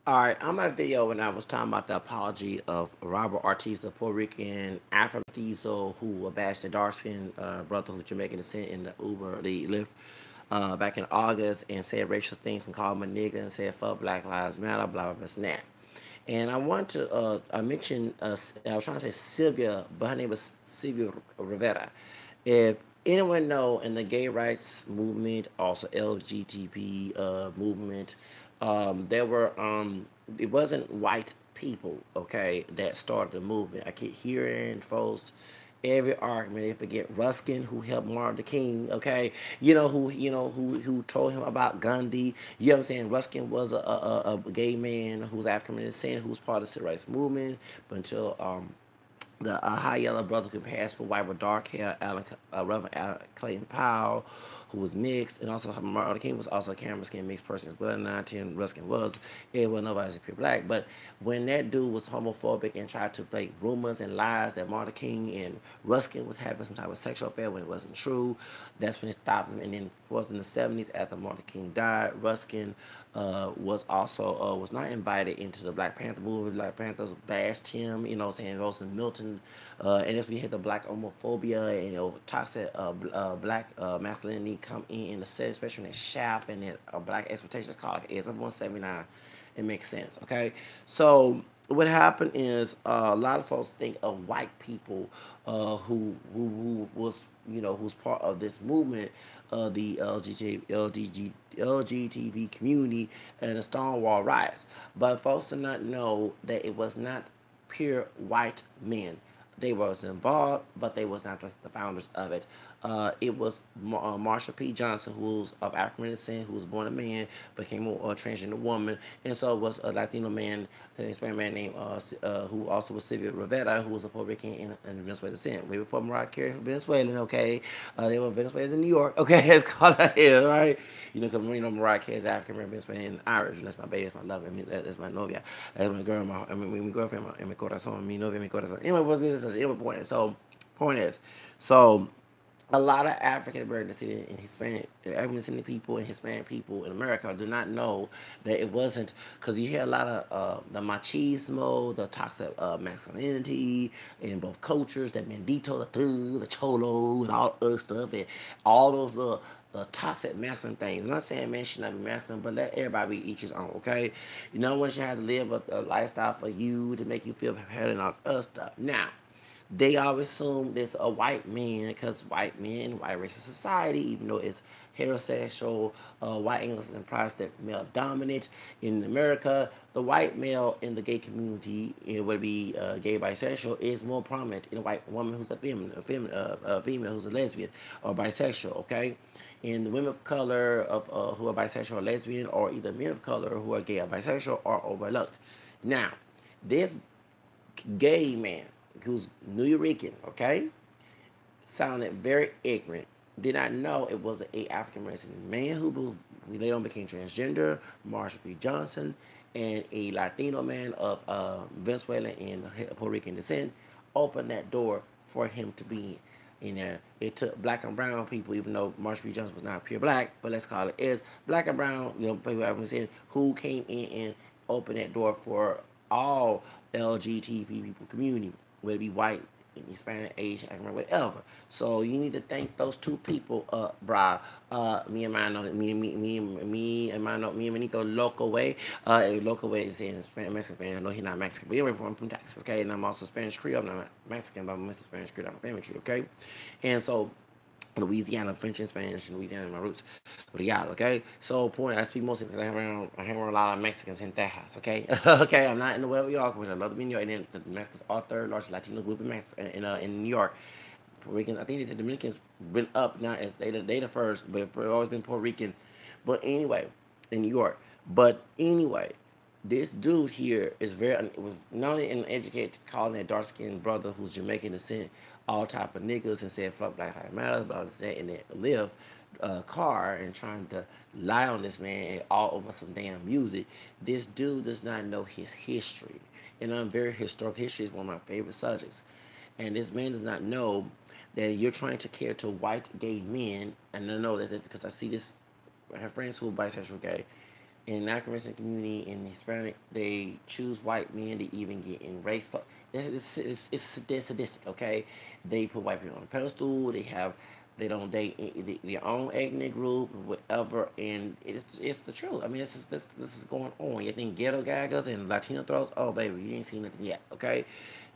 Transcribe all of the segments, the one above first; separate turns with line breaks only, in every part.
All right, on my video when I was talking about the apology of Robert Ortiz, the Puerto Rican Afro Mestizo who bashed the dark skinned brother who's Jamaican descent in the Uber, the Lyft, back in August and said racial things and called him a nigga and said fuck Black Lives Matter, blah, blah, blah, snap. And I want to, I mentioned, I was trying to say Sylvia, but her name was Sylvia Rivera. If anyone know in the gay rights movement, also LGBT movement, there were it wasn't white people, okay, that started the movement. I keep hearing folks every argument. They forget Ruskin, who helped Martin Luther King. Okay, who told him about Gandhi. You know what I'm saying? Ruskin was a gay man who was African American, who was part of the civil rights movement, but until the high yellow brother who passed for white with dark hair, Reverend Clayton Powell, who was mixed, and also Martin Luther King was also a camera skin mixed person as well. 19 Ruskin was, it was nobody's pure black. But when that dude was homophobic and tried to play rumors and lies that Martin Luther King and Ruskin was having some type of sexual affair when it wasn't true, that's when it stopped him. And then, of course, in the 70s, after Martin Luther King died, Ruskin was also was not invited into the Black Panther movement. Black Panthers bashed him, saying Rosa Milton, and that's when you hit the black homophobia and toxic black masculinity come in the set, especially when it's shaft and then black expectations called is 179. It makes sense, okay? So what happened is a lot of folks think of white people who was who's part of this movement, the LGBT community and the Stonewall riots. But folks do not know that it was not pure white men. They was involved, but they was not the founders of it. It was Marsha P. Johnson, who was of African descent, who was born a man, became a transgender woman, and so was a Latino man, an Hispanic man named who also was Sylvia Rivera, who was a Puerto Rican and Venezuelan descent. Way before Mariah Carey, Venezuelan. Okay, they were Venezuelans in New York. Okay, it's called that is right. Because Mariah Carey is African American, Venezuelan, and Irish. And that's my baby, that's my lover, I mean, that's my novia, that's my girl, my girlfriend, my corazón, mi novia, mi corazón. Anyway, what's this? Anyway, point is, so a lot of African American descendant and Hispanic, African descendant people and Hispanic people in America do not know that it wasn't because you hear a lot of the machismo, the toxic masculinity in both cultures, that mendito, the thug, the cholo, and all other stuff, and all those little toxic masculine things. I'm not saying men should not be masculine, but let everybody be each his own, okay? One should have to live a lifestyle for you to make you feel prepared and all other stuff. Now, they always assume it's a white man because white men, white racist society, even though it's heterosexual, white English and Protestant male dominant in America, the white male in the gay community, would be gay bisexual, is more prominent in a white woman who's a female who's a lesbian or bisexual, okay? And the women of color who are bisexual or lesbian, or either men of color who are gay or bisexual, are overlooked. Now, this gay man who's New Rican, okay, sounded very ignorant. Did not know it was a African American man who later on became transgender, Marsha P. Johnson, and a Latino man of Venezuelan and Puerto Rican descent opened that door for him to be in there. It took black and brown people, even though Marsha P. Johnson was not pure black, but let's call it is black and brown, people I've seen who came in and opened that door for all LGBT people community, whether it be white, Hispanic, Asian, African, whatever. So you need to thank those two people, bro. Me and mine, me and mine, me and Manito local way. Local way is in Spanish, Mexican Spanish. I know he's not Mexican, but anyway, I'm from Texas, okay? And I'm also Spanish Creole. I'm not Mexican, but I'm Spanish Creole. I'm a family tree, okay? And so Louisiana, French and Spanish, and Louisiana, my roots. Real, okay? So, point, I speak mostly because I hang around a lot of Mexicans in Texas, okay? Okay, I'm not in the New York, which I love to be in New York, and then the Mexicans are third largest Latino group in in New York. Puerto Rican, I think the Dominicans been up now as they the first, but for always been Puerto Rican. But anyway, in New York. But anyway, this dude here is was not only an educated, calling that dark skinned brother who's Jamaican descent, all type of niggas, and said fuck Black Lives Matter, blah blah that, and then live car and trying to lie on this man and all over some damn music. This dude does not know his history, and I'm very historical. History is one of my favorite subjects, and this man does not know that you're trying to cater to white gay men, and I know that because I see this. I have friends who are bisexual gay, in the African American community, in the Hispanic, they choose white men to even get in race. It's sadistic, okay? They put white people on a pedestal. They don't date their own ethnic group, whatever, and it's the truth. I mean, this is going on. You think ghetto gaggers and Latino throws? Oh, baby, you ain't seen nothing yet, okay?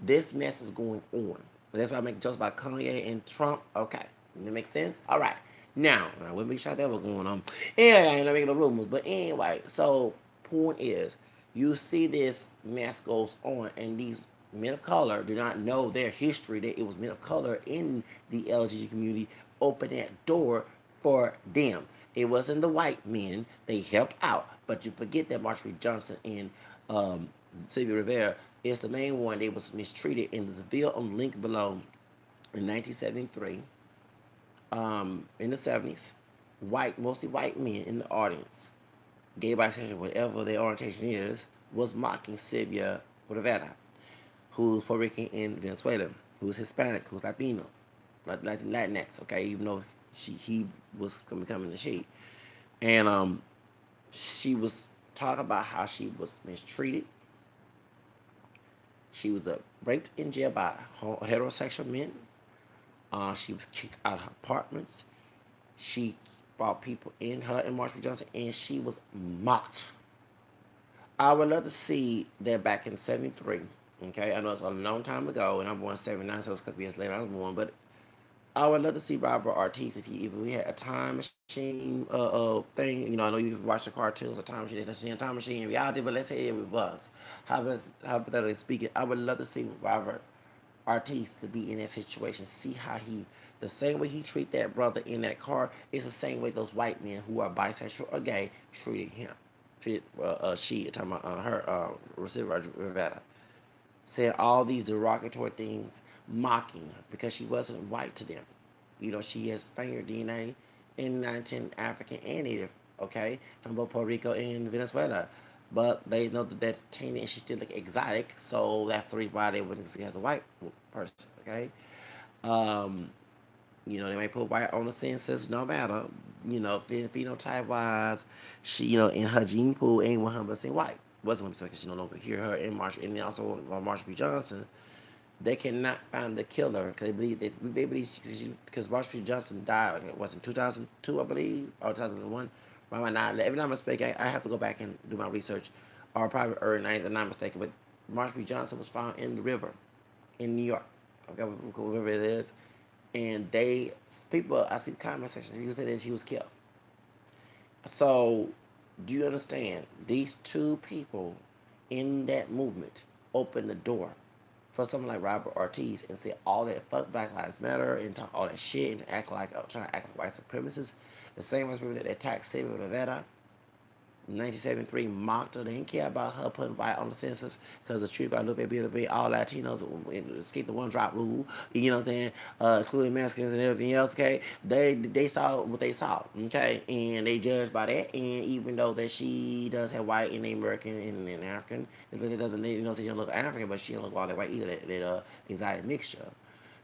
This mess is going on. That's why I make jokes about Kanye and Trump. Okay, that makes sense. All right. Now, I wouldn't be shocked that was going on. Yeah, I ain't making no rumors, but anyway. So, point is, you see this mess goes on, and these men of color do not know their history. That it was men of color in the LGBT community opened that door for them. It wasn't the white men. They helped out, but you forget that Marsha P. Johnson and um, Sylvia Rivera is the main one. They was mistreated in the video on the link below in 1973, in the 70s. White, mostly white men in the audience, gay, bisexual, whatever their orientation is, was mocking Sylvia Rivera, who's Puerto Rican and Venezuelan, who's Hispanic, who's Latino, Latinx. Okay, even though he was becoming a she, and she was talking about how she was mistreated. She was raped in jail by heterosexual men. She was kicked out of her apartments. She brought people in, her and Marsha P. Johnson, and she was mocked. I would love to see that back in '73. Okay, I know it's a long time ago, and I'm born '79, so it's a couple years later I was born. But I would love to see Robert Ortiz if we had a time machine thing. You know, I know you watch the cartoons, a time machine, there's a time machine reality, but let's say it was. Hypothetically speaking, I would love to see Robert Ortiz to be in that situation. See how the same way he treated that brother in that car is the same way those white men who are bisexual or gay treated him. Treated she, talking about her, Sylvia Rivera, saying all these derogatory things, mocking her because she wasn't white to them. You know, she has Spaniard DNA and 19 African and Native, okay, from both Puerto Rico and Venezuela. But they know that that's tainted and she still look exotic, so that's the reason why they wouldn't see her as a white person, okay? Um, you know, they may put white on the census, no matter. You know, phenotype wise, she, you know, in her gene pool ain't 100% white. Wasn't 100% because she no longer hear her and Marsha, and also Marsha P. Johnson. They cannot find the killer because they believe because Marsha P. Johnson died. It was in 2002, I believe, or 2001. Around now, if I'm not mistaken, I have to go back and do my research, or probably early 90s, if I'm not mistaken. But Marsha P. Johnson was found in the river in New York. I forgot what river it is. And people, I see the comment section, you said that she was killed. So, do you understand? These two people in that movement opened the door for someone like Robert Ortiz and say all that fuck Black Lives Matter and talk all that shit and act like trying to act like white supremacists. The same ones that attacked Sylvia Rivera 1973 mocked her. They didn't care about her putting white on the census because the truth got a little bit all Latinos escape the one drop rule. You know what I'm saying? Including Mexicans and everything else. Okay, they saw what they saw. Okay, and they judged by that. And even though that she does have white and American and African, it doesn't she don't look African, but she don't look all that white either. That exotic mixture.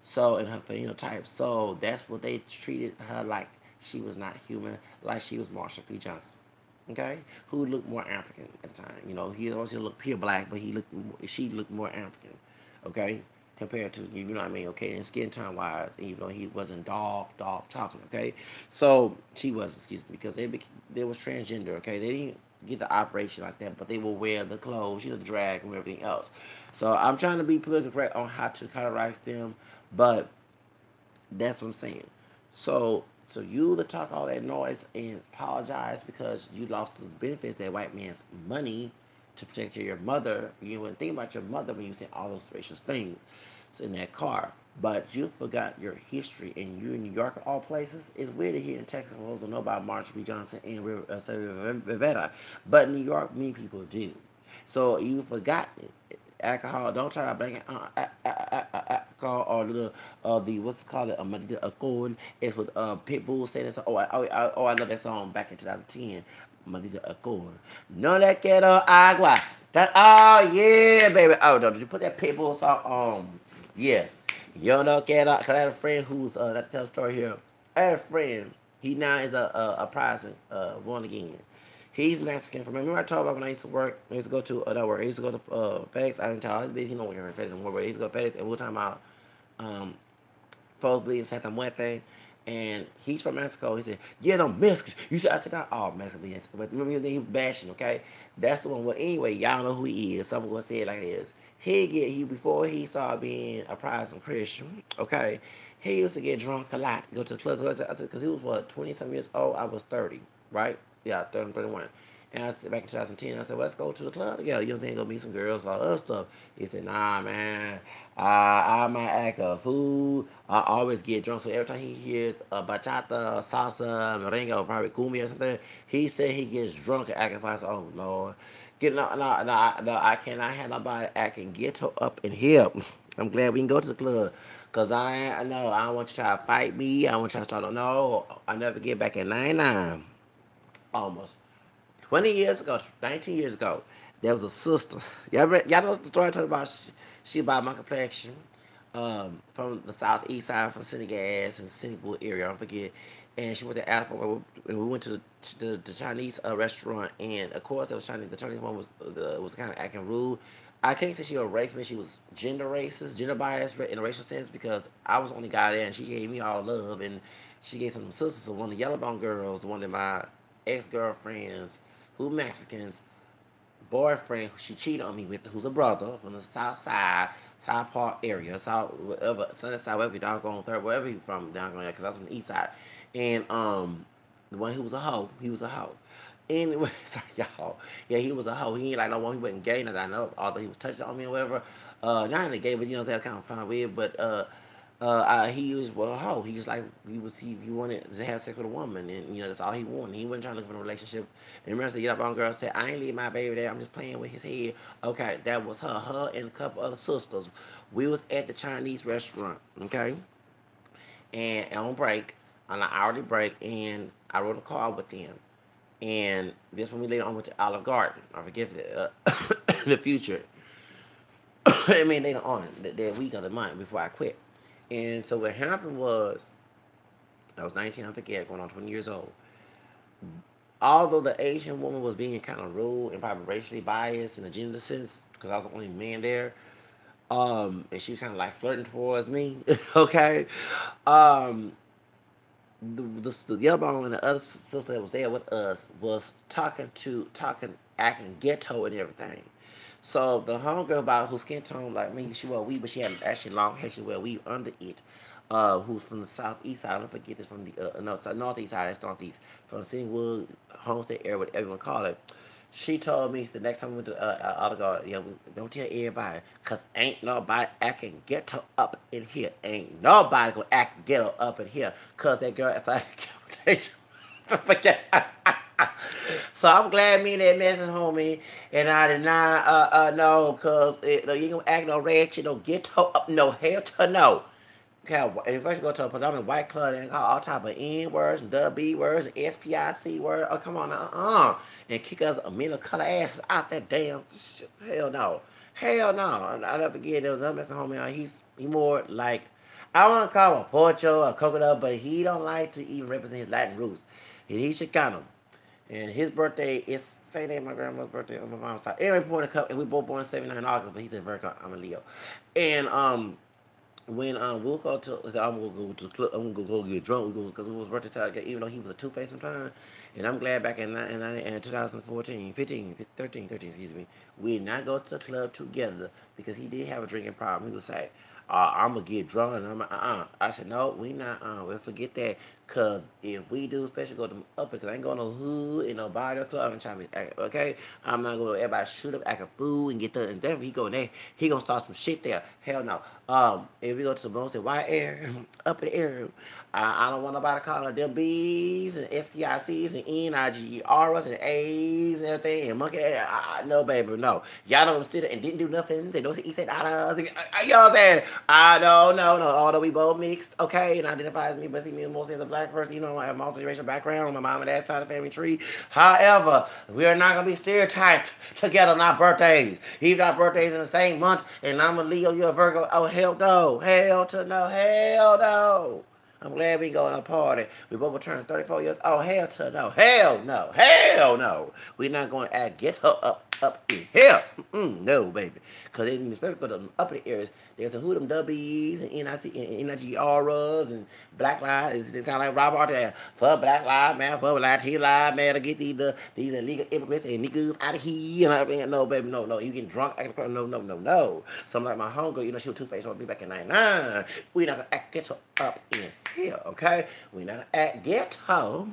So in her phenotype, so that's what they treated her like. She was not human, like she was Marsha P. Johnson. Okay, who looked more African at the time. You know, he also looked pure black, but she looked more African. Okay, compared to you know what I mean. Okay, and skin tone wise, and you know he wasn't dark chocolate. Okay, so she was, excuse me, because they was transgender. Okay, they didn't get the operation like that, but they will wear the clothes, you know, the drag and everything else. So I'm trying to be politically correct on how to categorize them, but that's what I'm saying. So you to talk all that noise and apologize because you lost those benefits, that white man's money to protect your mother. You wouldn't think about your mother when you said all those racist things in that car. But you forgot your history, and you're in New York of all places. It's weird to hear in Texas folks don't know about Marsha P. Johnson and Sylvia Rivera, but in New York, many people do. So you forgot alcohol. Don't try to blame it on alcohol or the what's it called, Maldita Accord. It's with Pitbull saying this. I love that song back in 2010. Maldita Accord. No le quiero agua. That, oh yeah, baby. Oh no, did you put that Pitbull song on? Yes. Yo no quiero. Cause I had a friend who's not to tell a story here. I had a friend. He now is a Protestant, born again. He's Mexican. Remember I told about when I used to work. I used to go to that work. I used to go to FedEx. I didn't tell his business. He don't work at FedEx anymore. But he used to go to FedEx, and we were talking about um, folks bleeding Santa Muerte. And he's from Mexico. He said, "Yeah, no Mexicans." You said, I said, "Oh, Mexican." Yes. But remember, he was bashing. Okay, that's the one. Well, anyway, y'all know who he is. Someone gonna say it like this. He before he started being a Protestant Christian. Okay, he used to get drunk a lot. Go to the club. I said, because he was what 20 some years old. I was 30, right? Yeah, 30, 31. And I said back in 2010, I said, well, let's go to the club together. You know what I'm saying? Go meet some girls, all other stuff. He said, nah, man. I might act a fool. I always get drunk. So every time he hears bachata, salsa, merengue, or probably cumbia or something, he said he gets drunk and acting like, oh, Lord. No, I cannot have nobody acting ghetto up in here. I'm glad we can go to the club. Cause I know I don't want you to try to fight me. I don't want you to start. No, I never get back in '99. Almost 20 years ago, 19 years ago, there was a sister. Y'all know the story I told about? She about my complexion. From the southeast side, from City Gas and Citywood area, I don't forget. And she went to Alpha, and we went to the Chinese restaurant. And of course, there was Chinese. The Chinese one was kind of acting rude. I can't say she was racist, she was gender racist, gender biased in a racial sense because I was the only guy there, and she gave me all love, and she gave some sisters. So one of the Yellowbone girls, one of my ex girlfriends, who Mexicans, boyfriend she cheated on me with, who's a brother from the south side, South Park area, South whatever, Sunny Side, wherever you doggone third, wherever you from down there, because I was from the east side, and the one who was a hoe, he was a hoe. Anyway, sorry y'all, yeah, he was a hoe. He ain't like no one. He wasn't gay, and I know, although he was touching on me or whatever. Not in the gay, but you know, that kind of fun weird. But he was well, a hoe. He just like he wanted to have sex with a woman, and you know that's all he wanted. He wasn't trying to look for a relationship. And the rest of the young girl said, "I ain't leave my baby there. I'm just playing with his head." Okay, that was her. Her and a couple other sisters. We was at the Chinese restaurant. Okay, and on break, on an hourly break, and I rode a car with them. And this when we later on went to Olive Garden. I forget it. In the future. I mean later on that week of the month before I quit. And so what happened was I was 19, I forget, going on 20 years old. Although the Asian woman was being kind of rude and probably racially biased in a gender sense, because I was the only man there, and she was kind of like flirting towards me, okay, um, the Yellowbone and the other sister that was there with us was acting ghetto and everything. So the homegirl about whose skin tone like me, she wore weave, but she had actually long hair. She wore weave under it. Who's from the southeast side? I don't forget this from the no northeast side. That's northeast from Singwood, Homestead area, whatever you want to call it. She told me the next time we went to Olive, you know, don't tell everybody, cause ain't nobody acting ghetto up in here. Ain't nobody gonna act ghetto up in here, cause that girl outside forget. So I'm glad me and that message homie, and I did not know, cause you ain't gonna act no ratchet, no ghetto up, no hell to no. Okay, if I should go to a predominant white club and call all type of N words and B words and SPIC words, oh come on now, and kick us a men of color asses out that damn shit. Hell no, hell no. I never forget there was another messing homie. He more like I want to call him a Porcho or coconut, but he don't like to even represent his Latin roots. And he's Chicano, and his birthday is same day my grandma's birthday on my mom's side. Anyway, born a couple, and we both born 79 August, but he's a Virgo, I'm a Leo, and when we'll go to, I'm gonna go to the club, I'm gonna go get drunk because we was birthday Saturday, even though he was a two-faced sometimes. And I'm glad back in 2014, 15, 13, 13, excuse me, we did not go to the club together because he did have a drinking problem. He would say, I'm gonna get drunk, and I said, no, we not. We'll forget that, cause if we do, especially go to up, because I ain't going to hood in no bar or club and trying to be okay. I'm not gonna everybody shoot up, act a fool, and get the and then he go in there, he gonna start some shit there. Hell no. If we go to the most white air, up in the air, I don't want nobody calling them B's and SPICs and NIGERs and A's and everything and monkey. No, baby, no. Y'all don't sit and didn't do nothing. They don't eat that dollars. You know what I'm saying? I don't know, no. Although we both mixed, okay, and identify as me, but see me mostly as a black person. You know, I have a multiracial background on my mom and dad's side of the family tree. However, we are not gonna be stereotyped together on our birthdays. Even our birthdays in the same month, and I'm a Leo, you're a Virgo. Oh hell no, hell to no, hell no. I'm glad we going to a party. We both turned 34 years. Oh, hell to no. Hell no. Hell no. We're not going to act get her up in here. No, baby. Because in especially for the upper areas, there's a who them W's and NIC and NIGRs and Black Lives. It sound like Robert there. For Black Lives, man. For Latino Lives, man. To get these illegal immigrants and niggas out of here. You know what I mean? No, baby. No, no. You getting drunk. Acting, no, no, no, no. Something like my homegirl, you know, she was two-faced on me back in 99. We not going to act ghetto up in here, okay? We not going to act ghetto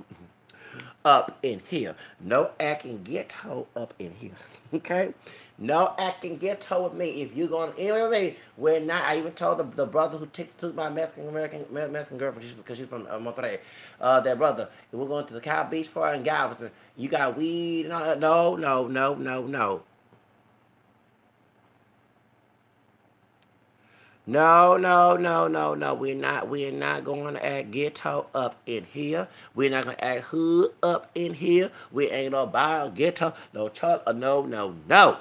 up in here. No acting ghetto up in here. Okay? No acting ghetto with me. If you're going to, anyway, we're not. I even told the brother who took my Mexican girlfriend because she's from Monterrey. That brother, if we're going to the Cow Beach Party in Galveston, you got weed and all that. No, no, no, no, no. No, no, no, no, no. We're not going to act ghetto up in here. We're not gonna act hood up in here. We ain't no bio ghetto, no truck, no, no, no.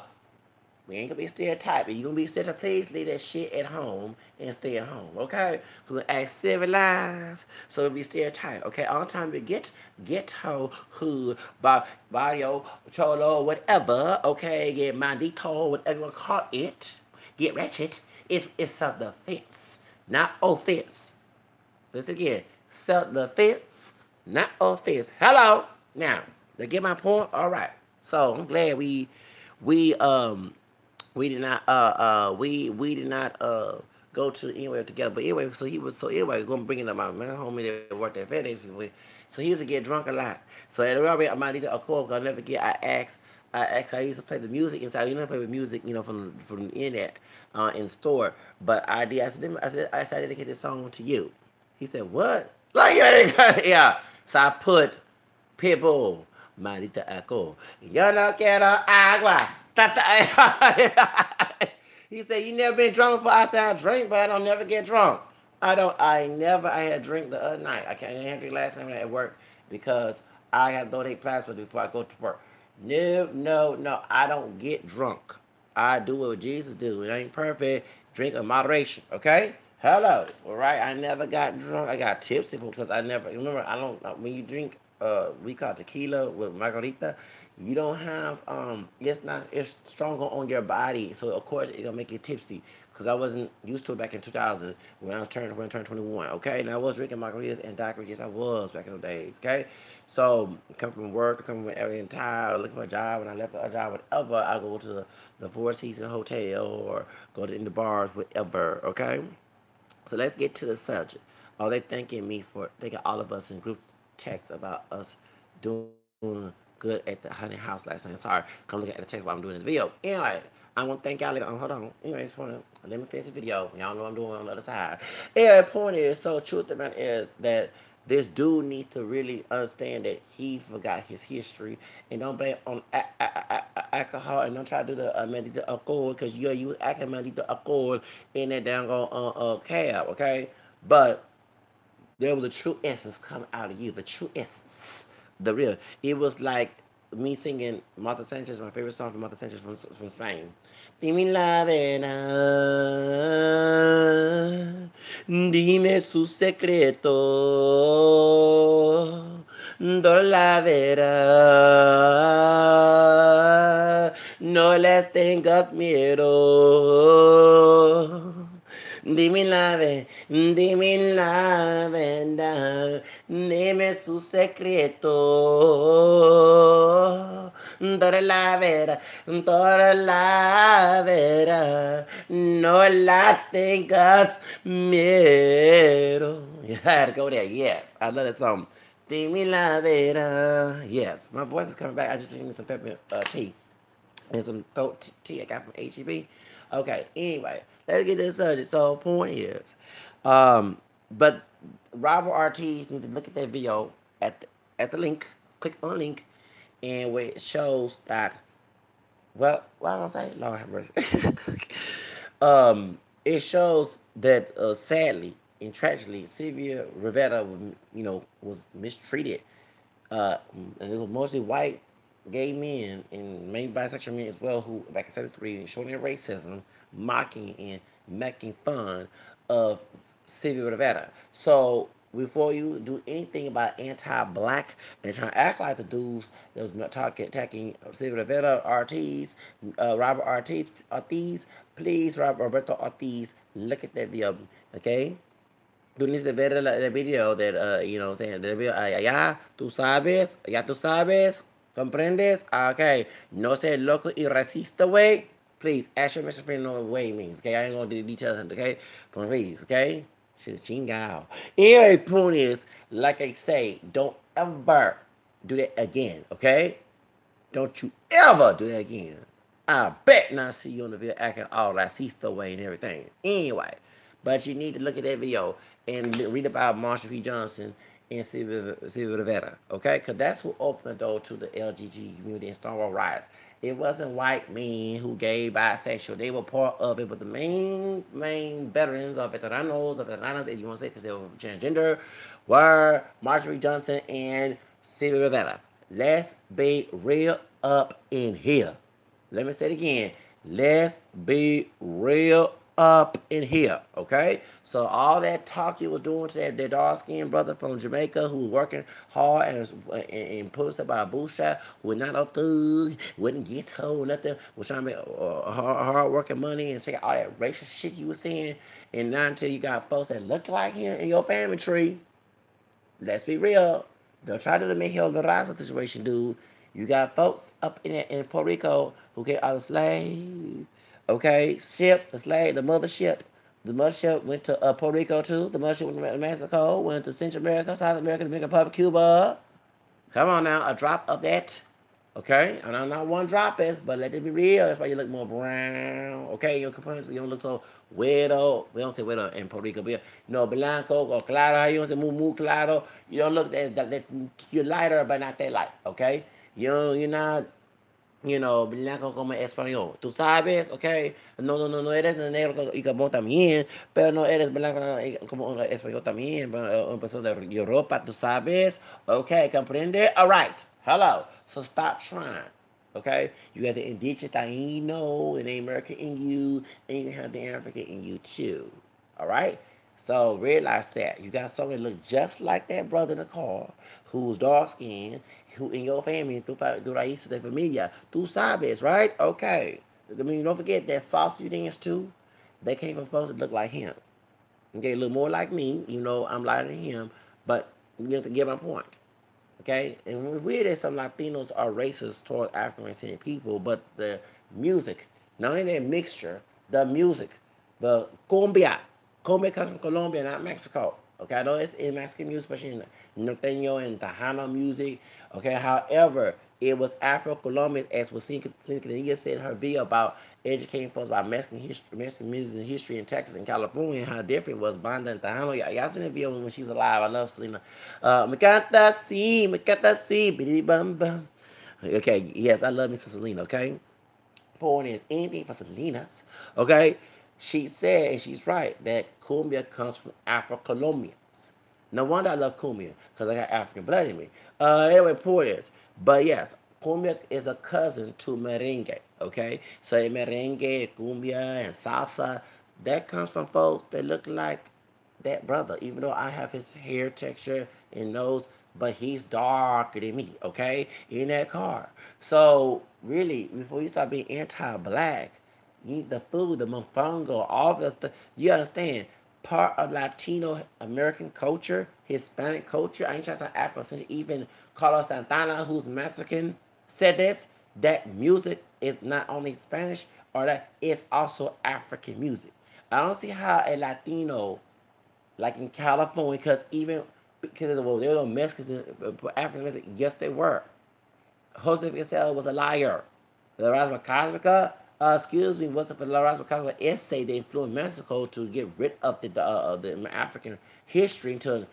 We ain't gonna be stereotyping. You gonna be stereotyping, please leave that shit at home and stay at home, okay? We're gonna act civilized, so we stereotype, okay? All the time we get ghetto, hood, barrio, cholo, whatever, okay? Get mandito, whatever you wanna call it. Get ratchet. It's self-defense, not offense. Listen again. Self-defense, not offense. Hello. Now, to get my point, all right. So I'm glad we we did not we did not go to anywhere together. But anyway, so anyway gonna bring it up my homie that worked at FedEx before. So he used to get drunk a lot. So at the robbery I might need a quote, I'll never get I used to play the music inside. You know, play with music, you know, from the internet in the store. But I said, I dedicate this song to you. He said, what? Like, yeah. So I put Pitbull, Maldita Echo. Yo no quiero agua. He said, you never been drunk before? I said, I drink, but I don't never get drunk. I had a drink the other night. I didn't drink last night at work because I had to donate plasma before I go to work. No, no, no. I don't get drunk. I do what Jesus do. It ain't perfect. Drink in moderation, okay? Hello, all right? I never got drunk. I got tipsy because I never, remember, I don't, when you drink, we call tequila with margarita, you don't have, it's stronger on your body. So, of course, it's going to make you tipsy because I wasn't used to it back in 2000 when I turned 21. Okay, and I was drinking margaritas and daiquiris. Yes, I was back in the days. Okay, so come from work, come from every entire looking for a job. When I left a job, whatever, I go to the Four Seasons Hotel or go to in the bars, whatever. Okay, so let's get to the subject. Are they thanking all of us in group text about us doing good at the honey house last night? Sorry, come look at the text while I'm doing this video. Anyway, I want to thank y'all later. Hold on. Anyways, let me finish the video. Y'all know what I'm doing on the other side. Yeah, the point is, so truth of the matter is that this dude needs to really understand that he forgot his history and don't blame on alcohol and don't try to do the maldito alcohol because you was acting maldito alcohol in that down cab, okay? But there was a true essence come out of you, the true essence, the real. It was like me singing Martha Sanchez, my favorite song from Martha Sanchez from Spain. Dime la verdad, dime su secreto, do la verdad, no les tengas miedo. Dime la verdad, dime su secreto. Toda la verdad, toda la verdad, no la tengas miedo. You had to go there, yes. I love that song. Dime la verdad. Yes, my voice is coming back. I just drinking some peppermint tea and some throat tea I got from HEB. Okay, anyway, let's get to the subject. So, point is, but Robert Ortiz need to look at that video at the link, click on the link, and where it shows that, well, what I say? Lord have mercy. It shows that sadly and tragically, Sylvia Rivera, was mistreated. And it was mostly white gay men and maybe bisexual men as well who back in '73 showing their racism, mocking and making fun of Sylvia Rivera. So before you do anything about anti-black and trying to act like the dudes that was attacking Sylvia Rivera, Ortiz, Robert Ortiz, please, Roberto Ortiz, look at that video, okay? Tú needs to ver el video that, saying, the video, ya tú sabes, comprendes, okay, no sé loco y racista way, please, ask your Mr. Friend know what way means, okay, I ain't gonna do the details, okay, please, okay, shit, chingao. Anyway, point is, like I say, don't ever do that again, okay, don't you ever do that again. I bet not see you on the video acting all racista way and everything. Anyway, but you need to look at that video and read about Marsha P. Johnson and Sylvia Rivera, okay? Because that's who opened the door to the LGBT community and Stonewall riots. It wasn't white men who gay, bisexual. They were part of it, but the main veterans of veteranos, if you want to say, because they were transgender, were Marsha P. Johnson and Sylvia Rivera. Let's be real up in here. Let me say it again. Let's be real up in here, okay? So all that talk you was doing to that dark-skinned brother from Jamaica who was working hard and put us up by a bootstrap, who was not a thug, wouldn't get told nothing, was trying to make hard working money and take all that racist shit you was saying, and not until you got folks that look like him in your family tree. Let's be real. Don't try to make hell the Raza situation, dude. You got folks up in Puerto Rico who get out of slave. Okay, ship, the slave, the mothership. The mothership went to Puerto Rico too. The mothership went to Mexico, went to Central America, South America, Dominican Republic, Cuba. Come on now, a drop of that. Okay, and I'm not one drop is, but let it be real. That's why you look more brown. Okay, your components, you don't look so weirdo. We don't say weirdo in Puerto Rico, but blanco or claro. How you don't say muy claro? You don't look that you're lighter, but not that light. Okay, you're not blanco como español. Tú sabes, okay. No eres negro y como también, pero no eres blanco como español también. Una persona de Europa, tú sabes. Okay, comprende? All right. Hello. So stop trying. Okay? You got the indigenous Taino and the American in you, and you have the African in you too. All right? So realize that. You got someone that look just like that brother in the car, who's dark skinned, who in your family, tu raíces de familia. Tú sabes, right? Okay. I mean, don't forget that saucy dance too. They came from folks that look like him. Okay, look more like me. I'm lighter than him, but you have to get my point. Okay, and weird that some Latinos are racist toward African descendant people, but the music, not only that mixture, the music, the cumbia comes from Colombia, not Mexico. Okay, I know it's in Mexican music, especially in Norteño and Tejano music. Okay, however, it was Afro-Colombians, as was Cynthia said in her video about educating folks about Mexican music and history in Texas and California, and how different it was Banda and Tejano. Y'all seen the video when she was alive. I love Selena. Me canta sí, bidi bum bum. Okay, yes, I love Mrs. Selena, okay? Point is, anything for Selena's, okay? She said, and she's right, that cumbia comes from Afro-Colombians. No wonder I love cumbia, because I got African blood in me. Anyway, point is, but yes, cumbia is a cousin to merengue, okay? So merengue, cumbia, and salsa, that comes from folks that look like that brother, even though I have his hair texture and nose, but he's darker than me, okay? In that car. So, really, before you start being anti-black, you eat the food, the mofongo, all the stuff. You understand? Part of Latino American culture, Hispanic culture, I ain't trying to say Afro, even Carlos Santana, who's Mexican, said this, that music is not only Spanish, or that it's also African music. I don't see how a Latino, like in California, because they were Mexicans, African Mexicans, yes they were. Jose Rizal was a liar. La Raza Cosmica, excuse me, wasn't for La Raza Cosmica essay they flew in Mexico to get rid of the African history until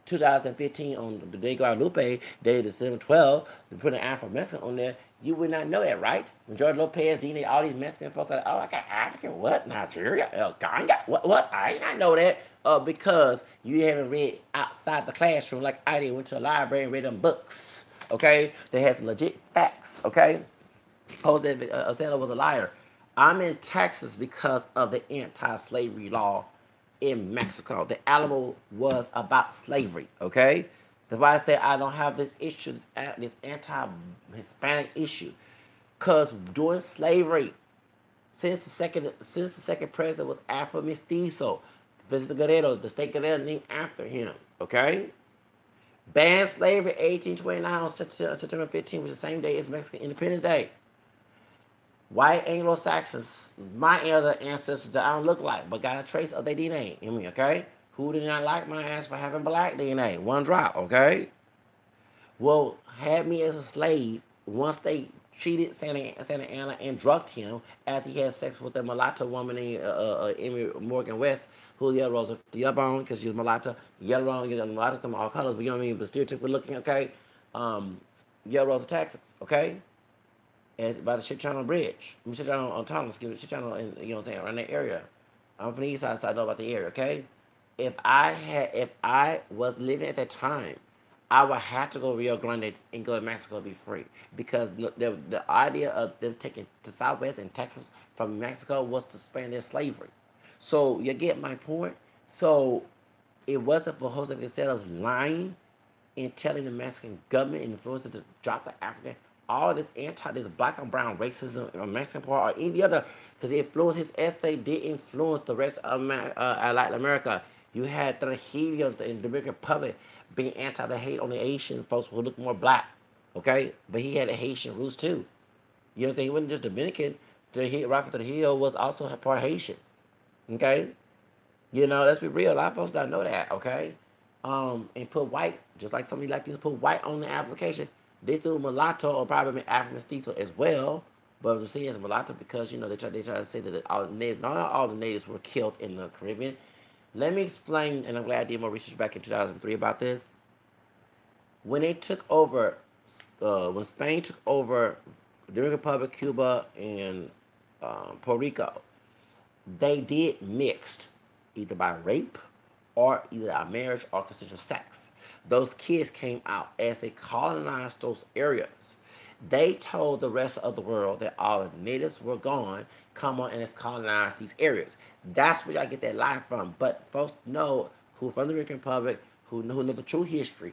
2015 on the Day Guadalupe, Day December 12th, they put an Afro-Mexican on there. You would not know that, right? When George Lopez, DNA, all these Mexican folks are like, oh, I got African, what? Nigeria? Ghana? What? I did not know that. Because you haven't read outside the classroom like I did. Went to the library and read them books, okay? They had some legit facts, okay? Jose Rizal was a liar. I'm in Texas because of the anti-slavery law in Mexico. The Alamo was about slavery, okay? That's why I say I don't have this issue, this anti-Hispanic issue. Because during slavery, since the second president was Afro Mestizo, Vicente Guerrero, the state Guerrero named after him, okay? Banned slavery 1829 on September 15th, which is the same day as Mexican Independence Day. White Anglo-Saxons, my other ancestors that I don't look like, but got a trace of their DNA in me, okay? Who did not like my ass for having black DNA? One drop, okay? Well, had me as a slave once they cheated Santa Anna and drugged him after he had sex with a mulatto woman named Emmy Morgan West, who the other was the other bone because she was mulatto, yellow on, mulatto come all colors, but you know what I mean? But stereotypically looking, okay? Yellow Rose of Texas, okay? By the Ship Channel Bridge. I mean, Ship Channel on Tunnel, excuse me, Ship Channel, you know what I'm saying, around that area. I'm from the east side, so I know about the area, okay? If I was living at that time, I would have to go to Rio Grande and go to Mexico to be free. Because the idea of them taking the Southwest and Texas from Mexico was to span their slavery. So you get my point? So it wasn't for Jose Cancelo's lying and telling the Mexican government and influencers to drop the African, all this black and brown racism in the Mexican part or any other, because it influenced his essay, did influence the rest of Latin America. You had Trujillo in the Dominican Republic being anti the hate on the Asian folks who look more black, okay? But he had a Haitian roots too. You know what I'm saying? He wasn't just Dominican. Rafa Trujillo was also part Haitian, okay? You know, let's be real. A lot of folks don't know that, okay? And put white, just like some of you Latinos put white on the application. They still mulatto or probably Afro mestizo as well. But the thing is mulatto because, you know, they try to say that not all the natives were killed in the Caribbean. Let me explain, and I'm glad I did more research back in 2003 about this. When they took over, when Spain took over the Dominican Republic, Cuba, and Puerto Rico, they did mixed, either by rape or either a marriage or consensual sex. Those kids came out as they colonized those areas. They told the rest of the world that all the natives were gone, come on and let's colonize these areas. That's where I get that lie from. But folks know who from the Dominican Republic, who know the true history.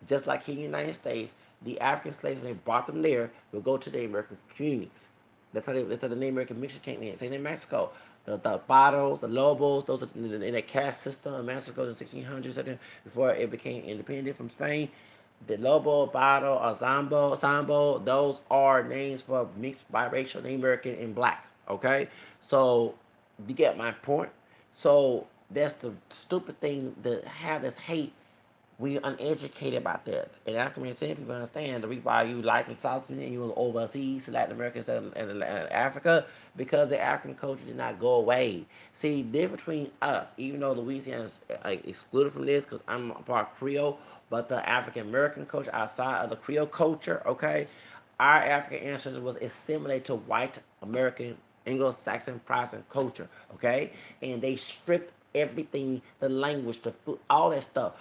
Just like here in the United States, the African slaves, when they brought them there, would go to the American communities. That's how the Native American mixture came in. Same in Mexico. The Paros, the Lobos, those are in that caste system in Mexico in the 1600s, before it became independent from Spain. The Lobo, Paro, or Sambo, those are names for mixed biracial, Native American, and black. Okay? So, you get my point? So, that's the stupid thing to have this hate. We uneducated about this. And African American people understand the reason why you like and South Sudan and you was overseas to Latin America instead of Africa, because the African culture did not go away. See, the difference between us, even though Louisiana is excluded from this because I'm a part Creole, but the African American culture outside of the Creole culture, okay, our African ancestors was assimilated to white American Anglo-Saxon Protestant culture, okay, and they stripped everything, the language, the food, all that stuff.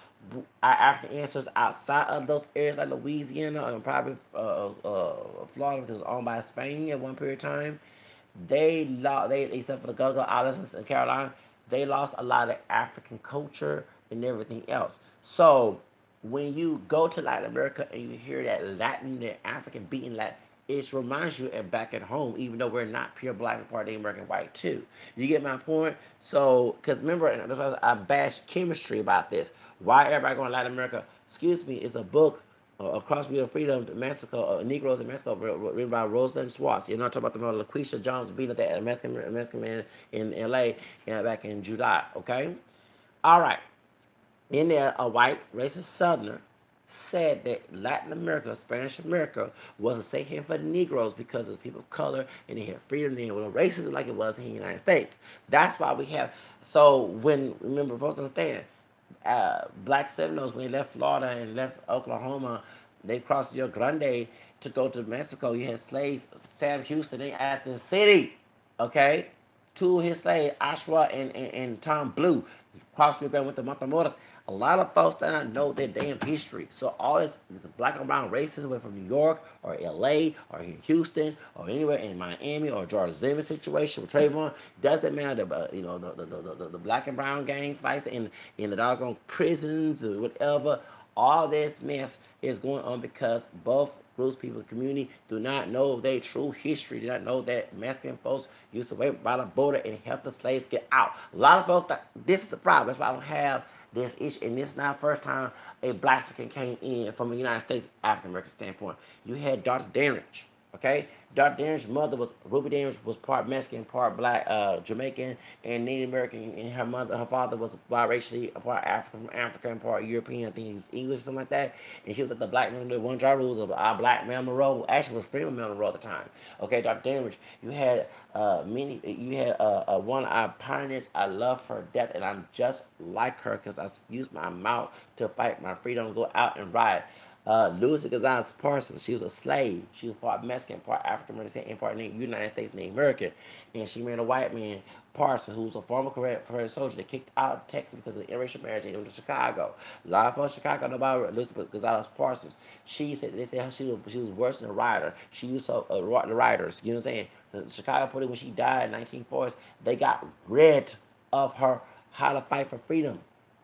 Our African ancestors outside of those areas like Louisiana and probably Florida, because it was owned by Spain at one period of time, they lost, except for the Gullah Islands and Carolina, they lost a lot of African culture and everything else. So when you go to Latin America and you hear that Latin, that African beating Latin, it reminds you of back at home, even though we're not pure black and part of the American white too. You get my point? So, because remember, I bashed chemistry about this. Why everybody going to Latin America? Excuse me, it's a book, Across View of Freedom, Mexico, Negroes in Mexico, written by Rosalind Swartz. You're not talking about the LaQuisha Jones beating up that Mexican man in L.A. Back in July, okay? All right. In there, a white racist Southerner said that Latin America, Spanish America, was a safe haven for the Negroes because of the people of color and they had freedom and they were racism like it was in the United States. That's why we have. So remember, folks understand, black Seminoles, when they left Florida and left Oklahoma, they crossed the Rio Grande to go to Mexico. You had slaves, Sam Houston in Athens City, okay? Two of his slaves, Ashwa and Tom Blue, crossed the Rio Grande with the Matamoros. A lot of folks do not know their damn history. So all this black and brown racism went from New York or LA or in Houston or anywhere in Miami or George Zimmer situation with Trayvon. Doesn't matter. But the black and brown gangs fights in the doggone prisons or whatever. All this mess is going on because both groups, people, community do not know their true history. Do not know that Mexican folks used to wait by the border and help the slaves get out. A lot of folks, this is the problem. That's why I don't have this issue, and this is not the first time a black Mexican came in from a United States African American standpoint. You had Dr. Dandridge, okay? Dr. Dandridge's mother was Ruby Dandridge was part Mexican, part black, Jamaican, and Native American, and her father was biracially, part African, part European. I think he was English or something like that. And she was at the black man, the one jar rule of black Mel Monroe. Actually, was Freeman Mel Monroe at the time. Okay, Dr. Dandridge. You had one of our pioneers. I love her death, and I'm just like her because I used my mouth to fight my freedom, go out and ride. Lucy Gonzalez Parsons, she was a slave. She was part Mexican, part African American, and part United States Native American. And she married a white man, Parsons, who was a former Confederate soldier that kicked out of Texas because of the interracial marriage and went to Chicago. A lot of folks in Chicago know about Elizabeth Gonzalez Parsons. They said she was worse than a writer. She used to the writers. You know what I'm saying? The Chicago police, when she died in 1940s, they got rid of her How to Fight for Freedom.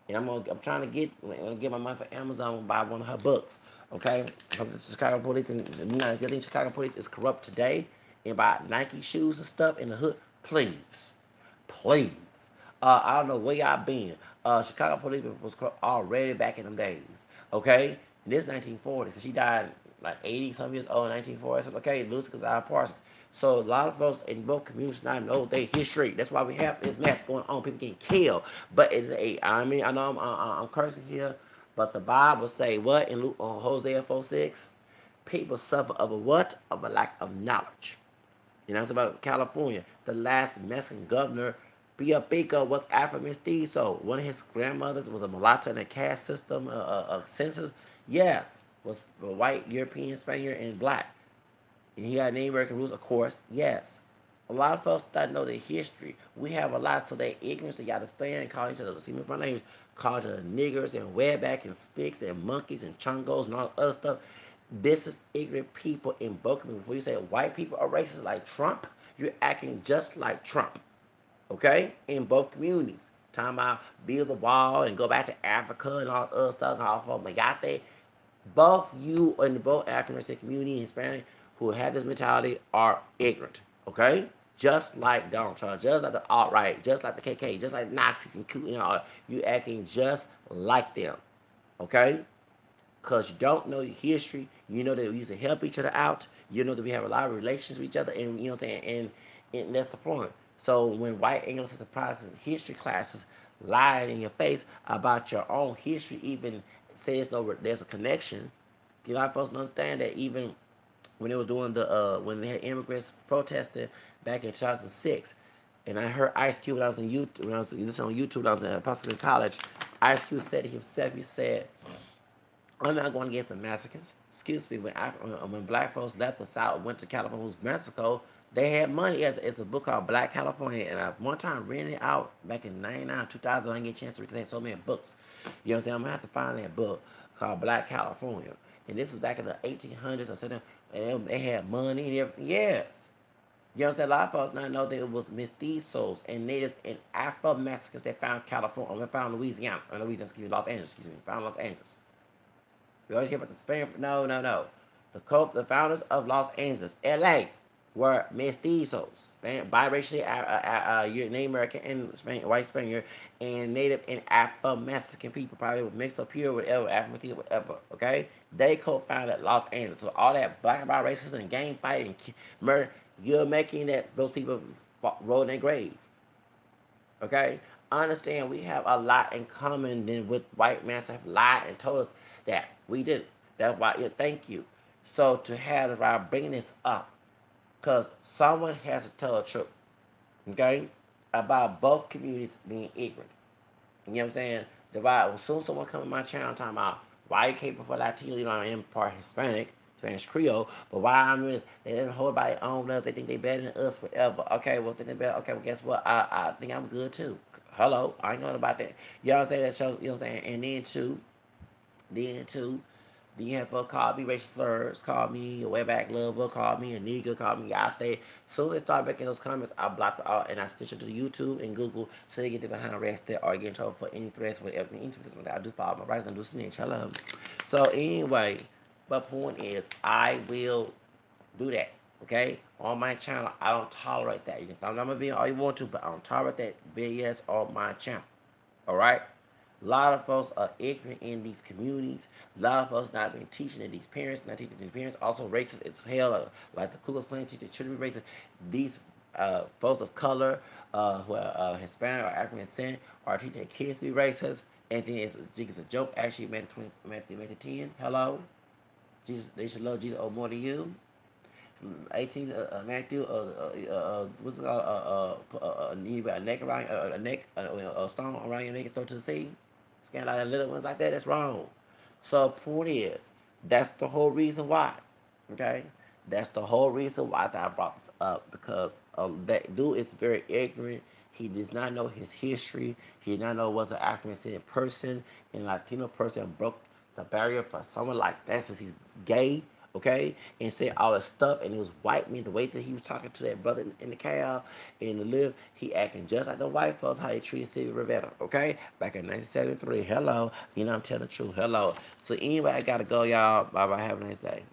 And I'm trying to get my money for Amazon and buy one of her books. Okay, from the Chicago police and the United States. I think Chicago police is corrupt today and buy Nike shoes and stuff in the hood. Please, please. I don't know where y'all been. Chicago police was corrupt already back in them days. Okay, and this 1940s because she died like 80 some years old in 1940s. Okay, Lucy Gonzalez Parsons. So a lot of folks in both communities not know their history. That's why we have this mess going on. People getting killed. But I mean, I know I'm cursing here, but the Bible say what in Luke, Hosea 4:6? People suffer of a what? Of a lack of knowledge. You know, it's about California. The last Mexican governor, Pia Pico, was Afro mestizo. One of his grandmothers was a mulatto in a caste system, census. Yes, was white, European, Spaniard, and black. And he had Native American roots, of course, yes. A lot of folks that know their history. We have a lot, so they're ignorant, so y'all display and call each other, see me front names, call each other niggers and wetback and spicks and monkeys and chungos and all other stuff. This is ignorant people in both communities. Before you say white people are racist like Trump, you're acting just like Trump, okay? In both communities. Talking about build the wall and go back to Africa and all other stuff, and all of Mayate. Both you and both African American community and Hispanic who have this mentality are ignorant, okay? Just like Donald Trump, just like the alt-right, just like the KK, just like Nazis and you acting just like them, okay? Because you don't know your history. You know that we used to help each other out. You know that we have a lot of relations with each other, and you know what I'm saying? And that's the point. So when white English and Protestant history classes lie in your face about your own history, even says there's a connection, you know, I supposed to understand that even when they were doing when they had immigrants protesting back in 2006, and I heard Ice Cube when I was in YouTube, when I was listening on YouTube, when I was at Pasadena College. Ice Cube said to himself, he said, "I'm not going against the Mexicans. Excuse me, when black folks left the South, went to California, Mexico, they had money." It's a book called Black California, and I one time rented it out back in 99, 2000. I didn't get a chance to read because they had so many books. You know what I'm saying? I'm going to have to find that book called Black California. And this was back in the 1800s or something. And they had money and everything. Yes. You know what I'm saying? A lot of folks not know that it was mestizos and natives and Afro-Mexicans that found California. They found Louisiana. Los Angeles, found Los Angeles. We always hear about the Spanish. No. The founders of Los Angeles, LA, were mestizos, biracially Native American and white Spaniard, and Native and Afro-Mexican people, probably mixed up here, whatever, Afro-Mexican, whatever, okay? They co-founded Los Angeles. So all that black and white racism and gang fighting and murder, you're making that those people roll in their grave, okay? Understand we have a lot in common than with white men have lied and told us that we do. That's why, thank you. So to have, why I'm bringing this up, because someone has to tell the truth, okay, about both communities being ignorant. You know what I'm saying? As soon as someone comes to my channel talking about why you can't prefer Latino, you know, I'm part Hispanic, Spanish Creole, but why I'm this, they didn't hold by their own laws, they think they better than us forever. Okay, well, think they better. Okay, well, guess what? I think I'm good too. Hello, I ain't know about that. You know what I'm saying? That shows, you know what I'm saying? And then too, then you have folks call me racial slurs, call me a wetback lover, call me a nigga, call me out there. So they start making those comments, I block it out and I stitch it to YouTube and Google so they get them behind arrested or get in trouble for any threats, whatever. I do follow my rights and do snitch. Hello. So anyway, but point is, I will do that. Okay? On my channel, I don't tolerate that. You can thumb down my video all you want to, but I don't tolerate that BS on my channel. Alright? A lot of folks are ignorant in these communities. A lot of folks not been teaching to these parents, not teaching these parents. Also racist as hell. Like the Ku Klux Klan teach their children be racist. These folks of color who are Hispanic or African descent are teaching their kids to be racist. And then it's a joke. Actually, Matthew 10. Hello? Jesus, they should love Jesus more than you. 18 Matthew what's it called you got a neck around a neck a stone around your neck and throw to the sea, scan like little ones like that. That's wrong. So point is, that's the whole reason why. Okay, that's the whole reason why that I brought this up, because that dude is very ignorant. He does not know his history. He did not know was an African descendant person and Latino person broke the barrier for someone like that since he's gay, okay, and said all this stuff, and it was white men, the way that he was talking to that brother in the cab, in the lift, he acting just like the white folks, how they treated Sylvia Rivera, okay, back in 1973, hello, you know, I'm telling the truth, hello, so anyway, I gotta go, y'all, bye-bye, have a nice day.